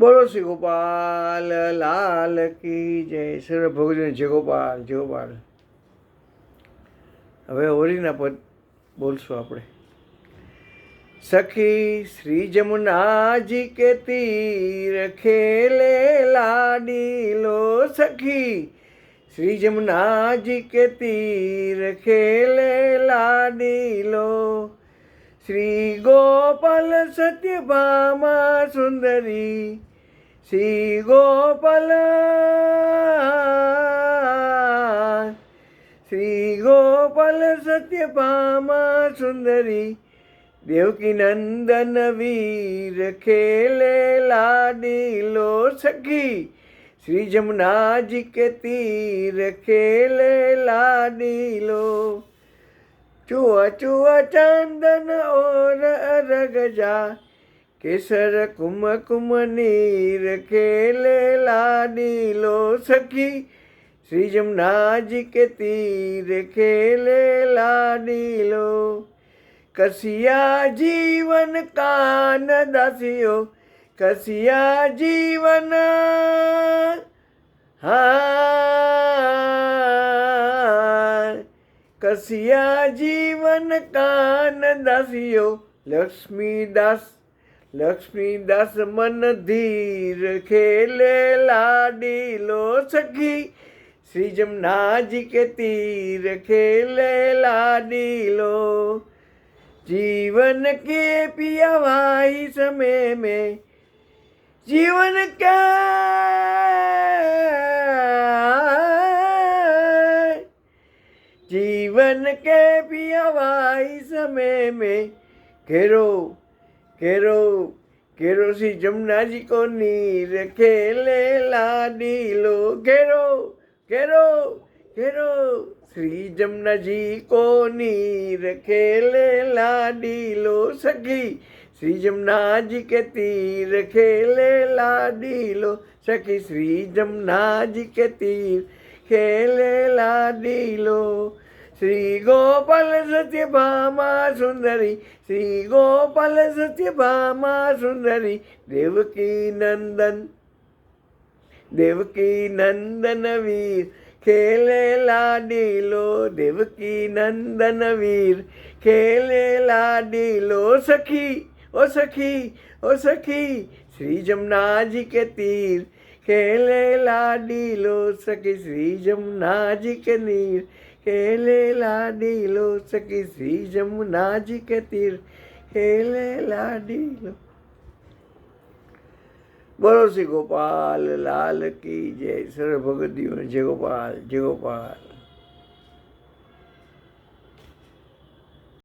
બોલો શ્રી ગોપાલ લાલ કી જય. સર્વ ભગવતીને જય ગોપાલ જય ગોપાલ. હવે હોળીના પદ બોલશું આપણે. સખી શ્રી જમુનાજી કે તીર ખેલે લાડીલો. સખી શ્રી જમુનાજી કે તીર ખેલે લાડીલો. શ્રી ગોપાલ સત્યભામા સુંદરી. શ્રી ગોપાલ શ્રી ગોપાલ સત્યભામા સુંદરી. દેવકી નંદન વીર ખેલે લાડીલો. સખી શ્રી જમુનાજી કે તીર ખેલે લાડીલો. ચુआ चुआ चंदन और रगजा केसर कुम नीर खेले लाडीलो. सखी श्री जमुनाजी के तीर खेले लाडीलो. कसिया जीवन कान दासियो. कसिया जीवन कसिया जीवन कान दासियो. लक्ष्मीदास मन धीर खेले लाडीलो. सखी श्री जमुनाजी के तीर खेले लाडीलो. जीवन के पिया भाई समय में जीवन का जीवन के पियावाई समय में घेरो घेरो घेरो श्री जमुनाजी को नीर खेले लाडीलो. घेरो घेरो घेरो श्री जमुनाजी को नीर खेले लाडीलो. सखी श्री जमुनाजी के तीर खेले लाडीलो. सखी श्री जमुनाजी के तीर खेले लाडीलो. श्री गोपाल सत्यभामा सुंदरी. श्री गोपाल सत्यभामा सुंदरी. देवकी नंदन वीर खेले लाडीलो. देवकी नंदन वीर खेले लाडीलो. सखी ओ सखी ओ सखी श्री जमुनाजी के तीर खेले लाडीलो. सखी श्री जमुनाजी के नीर खेले लाडीलो. सखी श्री जमुनाजी के तीर खेले लाडीलो. बोलो श्री गोपाल लाल की जय. सर्व भगवतियों जय गोपाल जय गोपाल.